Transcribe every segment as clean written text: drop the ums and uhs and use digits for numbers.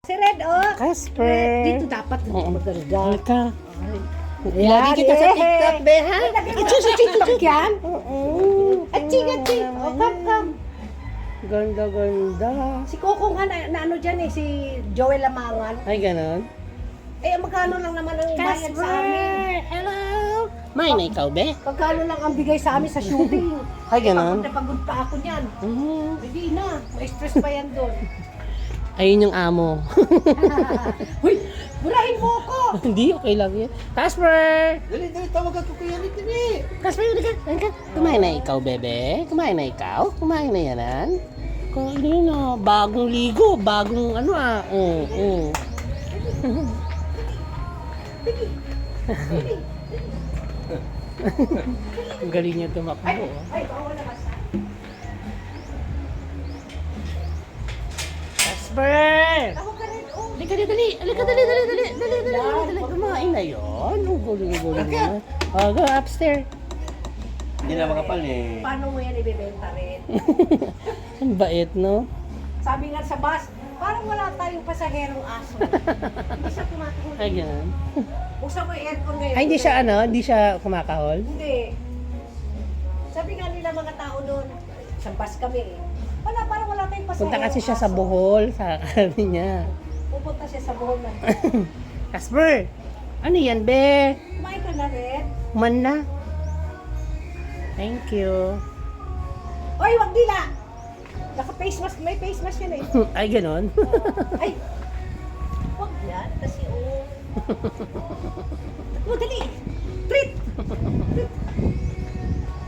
Si Red, oh. Casper. Dito dapat maganda. Halika. Ay. Lagi kita sa TikTok, be, ha? Ito sa TikTok yan? Oo. Aching. Oh, come. Ganda. Si Coco nga na ano dyan eh, si Joel Lamangan. Ay, ganon. Eh, magkano lang naman ang bayad sa amin? Hello. May na ikaw, be? Magkano lang ang bigay sa amin sa shooting? Ay, ganon. Pagod pa ako niyan. Hindi na, may stress pa yan doon. Ayun yung amo. Uy, burahin mo ako! Hindi, okay lang yan. Casper! Dali, tawagan ko kuya ni Tini. Casper, halika. Kumain na ikaw, bebe? Kumain na ikaw? Kumain na yanan? Kumain na. Bagong ligo. Bagong ano ah. Oo. Ang galing niya tumakbo. Ay, bawal na basta. Casper! Tawag ka rin, oh. Halika, dali. Dali. Kumain na yun. Ang guling na. Oh, go upstairs. Hindi na makapal eh. Paano mo yan ibebenta rin? Ang bait, no? Sabi nga sa bus, parang wala tayong pasaherong aso. Hindi siya tumatawag. Ay, ganun. Buksan mo yung aircon ngayon. Ay, hindi siya kumakahol? Hindi. Sabi nga nila mga tao doon, sa bus kami eh. Parang wala tayong pasaherong Punta kasi siya sa aso. Bohol, sa kami niya. Pupunta siya sa Bohol na. Casper, ano yan, be? Kumain ka na rin. Man na. Thank you. Oy, wag dila! Naka-face mask, may face mask yan eh. Ay, ganon. Ay! Wag yan, kasi oh. Oh, dali! Treat!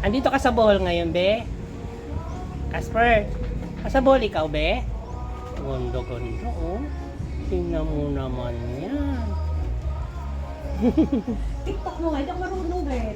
Andito ka sa Bohol ngayon, be? Casper, sa Bohol ikaw, be? Gondo, oh. Tingnan mo naman yan. TikTok mo nga, hindi ako marunong rin.